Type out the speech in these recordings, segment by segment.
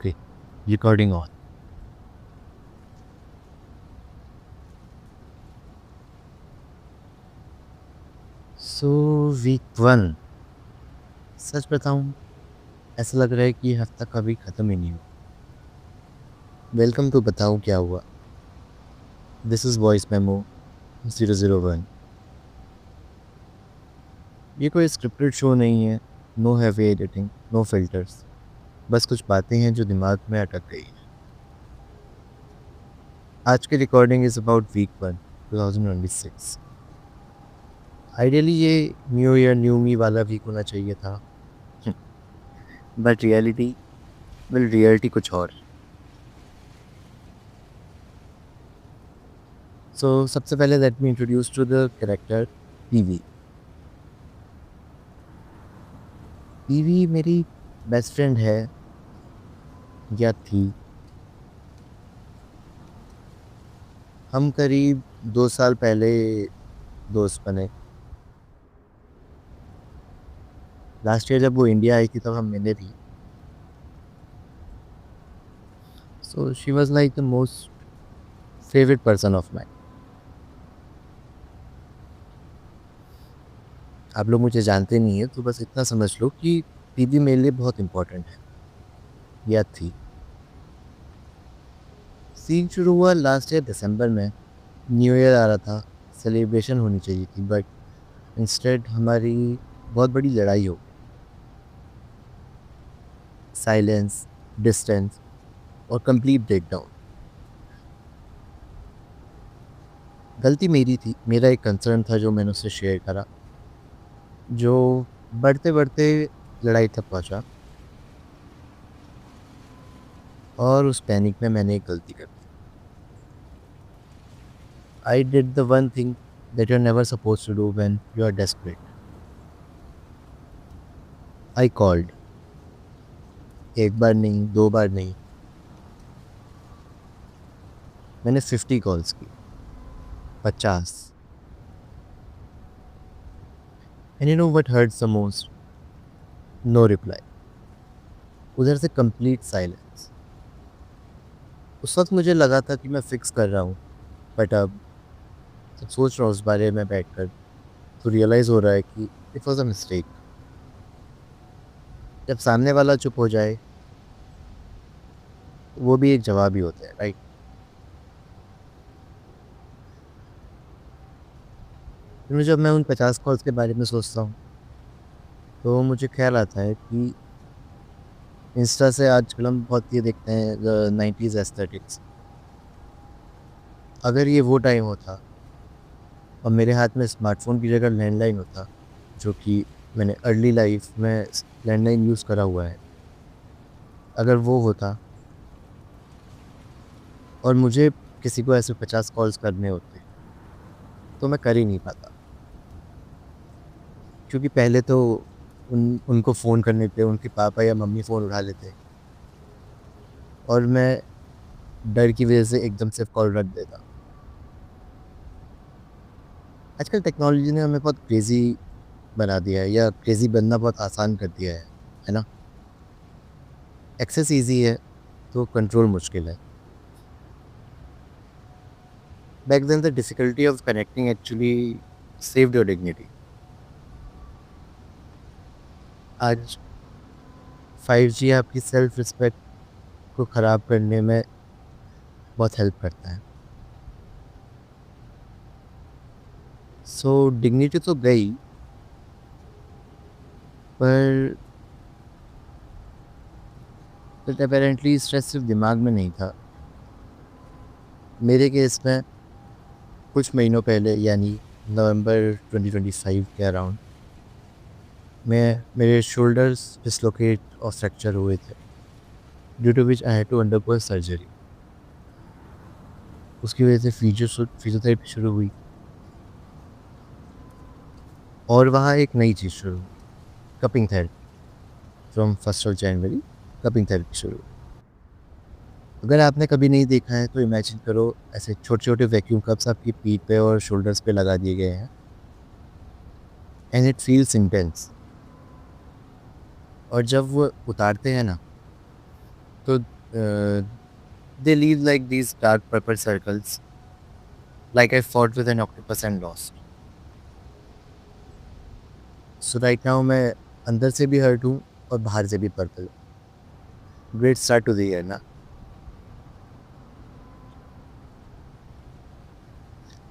Okay, recording on. So weak 1 सच बताऊं, ऐसा लग रहा है कि ये हफ्ता कभी ख़त्म ही नहीं हुआ। वेलकम टू बताऊं क्या हुआ। This is voice memo 001। ये कोई स्क्रिप्टेड शो नहीं है। No heavy editing, no filters. बस कुछ बातें हैं जो दिमाग में अटक गई हैं। आज की recording is about week 1 2026। Ideally ये न्यू ईयर न्यू मी वाला वीक होना चाहिए था। बट रियलिटी कुछ और। सो सबसे पहले let me introduce to the character PV. PV मेरी बेस्ट फ्रेंड है या थी। हम करीब 2 साल पहले दोस्त बने। लास्ट ईयर जब वो इंडिया आई थी तब हम मिले भी। So she was like the most favourite person of mine. आप लोग मुझे जानते नहीं है तो बस इतना समझ लो कि पीवी मेरे लिए बहुत इम्पोर्टेंट है या थी। सीन शुरू हुआ लास्ट ईयर दिसंबर में। न्यू ईयर आ रहा था, सेलिब्रेशन होनी चाहिए थी, बट इंस्टेड हमारी बहुत बड़ी लड़ाई हो गई। साइलेंस, डिस्टेंस और कंप्लीट ब्रेकडाउन। गलती मेरी थी। मेरा एक कंसर्न था जो मैंने उससे शेयर करा, जो बढ़ते बढ़ते लड़ाई तक पहुंचा। और उस पैनिक में मैंने एक गलती कर दी। I did the one thing that you are never suppose to do when you are desperate. I called. एक बार नहीं, 2 बार नहीं, मैंने 50 कॉल्स की। 50। And you know what hurts the most? No reply. उधर से कंप्लीट साइलेंस। उस वक्त मुझे लगा था कि मैं फिक्स कर रहा हूँ, बट अब जब सोच रहा हूँ उस बारे में बैठकर तो रियलाइज़ हो रहा है कि इट वॉज अ मिस्टेक। जब सामने वाला चुप हो जाए वो भी एक जवाब ही होता है, राइट? फिर जब मैं उन 50 कॉल्स के बारे में सोचता हूँ तो मुझे ख्याल आता है कि इंस्टा से आजकल हम बहुत ये देखते हैं, 90s एस्थेटिक्स। अगर ये वो टाइम होता और मेरे हाथ में स्मार्टफोन की जगह लैंडलाइन होता, जो कि मैंने अर्ली लाइफ में लैंडलाइन यूज़ करा हुआ है, अगर वो होता और मुझे किसी को ऐसे 50 कॉल्स करने होते तो मैं कर ही नहीं पाता। क्योंकि पहले तो उनको फ़ोन करने पे उनके पापा या मम्मी फ़ोन उठा लेते और मैं डर की वजह से एकदम से कॉल रख देता। आजकल टेक्नोलॉजी ने हमें बहुत क्रेज़ी बना दिया है, या क्रेज़ी बनना बहुत आसान कर दिया है ना? एक्सेस ईज़ी है तो कंट्रोल मुश्किल है। Back then the difficulty of connecting actually saved your dignity. आज 5G आपकी सेल्फ रिस्पेक्ट को ख़राब करने में बहुत हेल्प करता है। सो डिग्निटी तो गई, पर अपेरेंटली स्ट्रेस सिर्फ दिमाग में नहीं था। मेरे केस में कुछ महीनों पहले, यानी नवंबर 2025 के अराउंड, मेरे शोल्डर्स डिसलोकेट और फ्रैक्चर हुए थे, due to which I had to undergo surgery. उसकी वजह से फिजियोथेरेपी शुरू हुई और वहाँ एक नई चीज़ शुरू हुई, cupping therapy. From 1 January cupping therapy शुरू हुई। अगर आपने कभी नहीं देखा है तो इमेजिन करो, ऐसे छोटे छोटे वैक्यूम कप्स आपकी पीठ पे और शोल्डर्स पे लगा दिए गए हैं, एंड इट फील्स इंटेंस। और जब वो उतारते हैं ना, तो they leave like these dark purple circles, like I fought with an octopus and lost. So right now मैं अंदर से भी हर्ट हूँ और बाहर से भी purple. Great start to the year ना।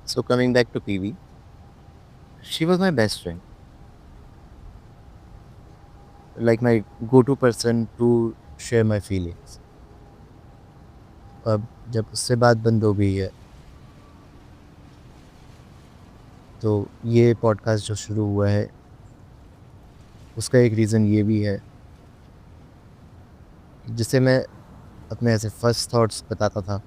So coming back to PV, she was my best friend, like my go-to person to share my feelings. अब जब उससे बात बंद हो गई है तो ये पॉडकास्ट जो शुरू हुआ है उसका एक रीज़न ये भी है, जिससे मैं अपने ऐसे फर्स्ट थॉट्स बताता था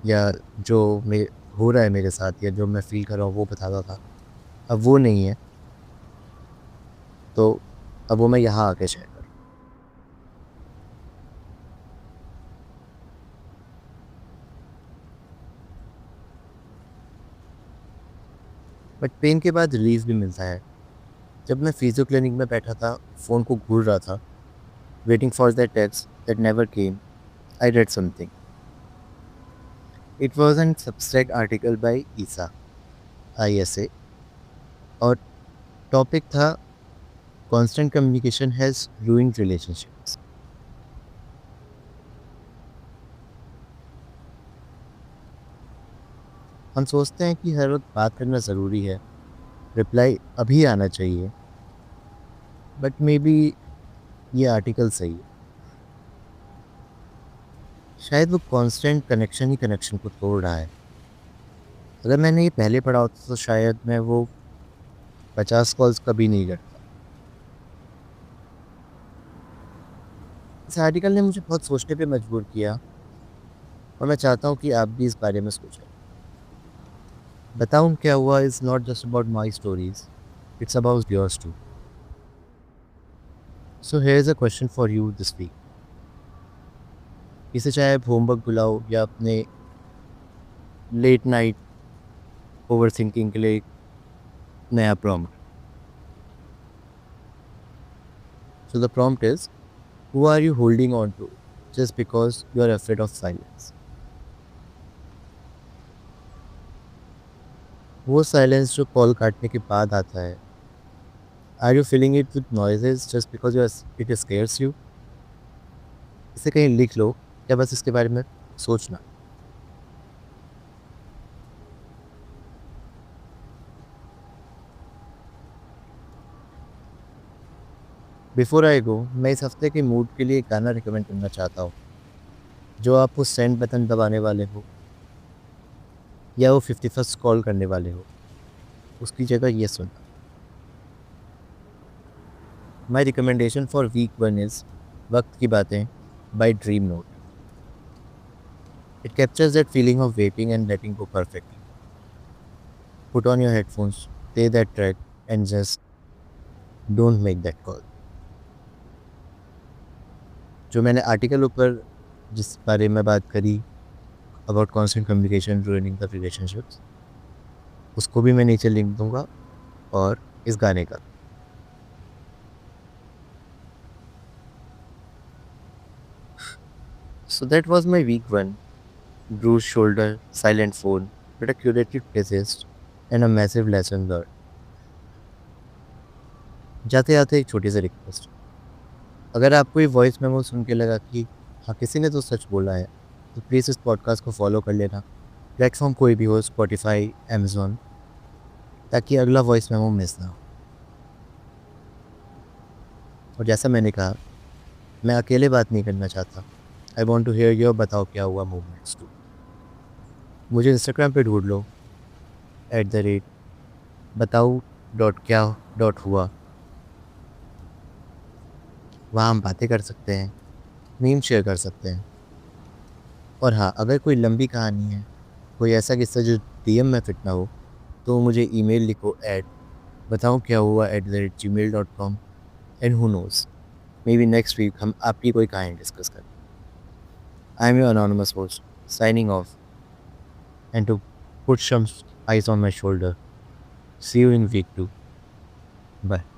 या जो मे हो रहा है मेरे साथ या जो मैं फील कर रहा हूँ वो बताता था। अब वो नहीं है, तो अब वो मैं यहाँ आके शेयर कर। बट पेन के बाद रिलीफ भी मिलता है। जब मैं फिजियो क्लिनिक में बैठा था, फ़ोन को घूर रहा था, waiting for that text that never came, I read something. It was an subtract article by Isa ISA और टॉपिक था constant communication has ruined relationships। हम सोचते हैं कि हर वक्त बात करना ज़रूरी है, रिप्लाई अभी आना चाहिए, बट मे बी ये आर्टिकल सही है। शायद वो कांस्टेंट कनेक्शन ही कनेक्शन को तोड़ रहा है। अगर मैंने ये पहले पढ़ा होता तो शायद मैं वो 50 कॉल्स कभी नहीं करता। इस आर्टिकल ने मुझे बहुत सोचने पे मजबूर किया और मैं चाहता हूँ कि आप भी इस बारे में सोचें। बताऊँ क्या हुआ is not just about my stories, it's about yours too. So here is a question for you this week. इसे चाहे आप होमवर्क बुलाओ या अपने लेट नाइट ओवर थिंकिंग के लिए एक नया prompt. So the prompt is, who are you holding on to just because you are afraid of silence. वो साइलेंस जो कॉल काटने के बाद आता है। Are you feeling it with noises just because you it scares you. इसे कहीं लिख लो या बस इसके बारे में सोचना। बिफोर आई गो, मैं इस हफ्ते के मूड के लिए एक गाना रिकमेंड करना चाहता हूँ। जो आप उस सेंड बटन दबाने वाले हो या वो 51st कॉल करने वाले हो, उसकी जगह ये सुनना। My recommendation for week 1 is वक्त की बातें by dream note. It captures that feeling of waiting and letting go perfectly. Put on your headphones, play that track, and just don't make that call. जो मैंने article ऊपर जिस बारे में बात करी about constant communication ruining the relationships, उसको भी मैं नीचे लिंक दूंगा और इस गाने का। So that was my week 1. Bruised shoulder, silent phone, but a curated playlist and a massive lesson learned. जाते जाते एक छोटी सी रिक्वेस्ट, अगर आपको ये वॉइस मेमो सुन के लगा कि हाँ किसी ने तो सच बोला है, तो प्लीज़ इस पॉडकास्ट को फॉलो कर लेना, प्लेटफॉर्म कोई भी हो, स्पॉटिफाई, अमेज़ॉन, ताकि अगला वॉइस मेमो मिस ना हो। और जैसा मैंने कहा, मैं अकेले बात नहीं करना चाहता। I want to hear your बताओ क्या हुआ मूवमेंट्स टू। मुझे इंस्टाग्राम पे ढूंढ लो @बताओ.क्या.हुआ। वहाँ हम बातें कर सकते हैं, मीम शेयर कर सकते हैं। और हाँ, अगर कोई लंबी कहानी है, कोई ऐसा किस्सा जो DM में फिट ना हो, तो मुझे ईमेल लिखो @बताओ क्या हुआ@gmail.com। And who knows, maybe next week हम आपकी कोई कहानी डिस्कस करें। I am your anonymous host signing off, and to put some eyes on my shoulder. See you in week 2. Bye.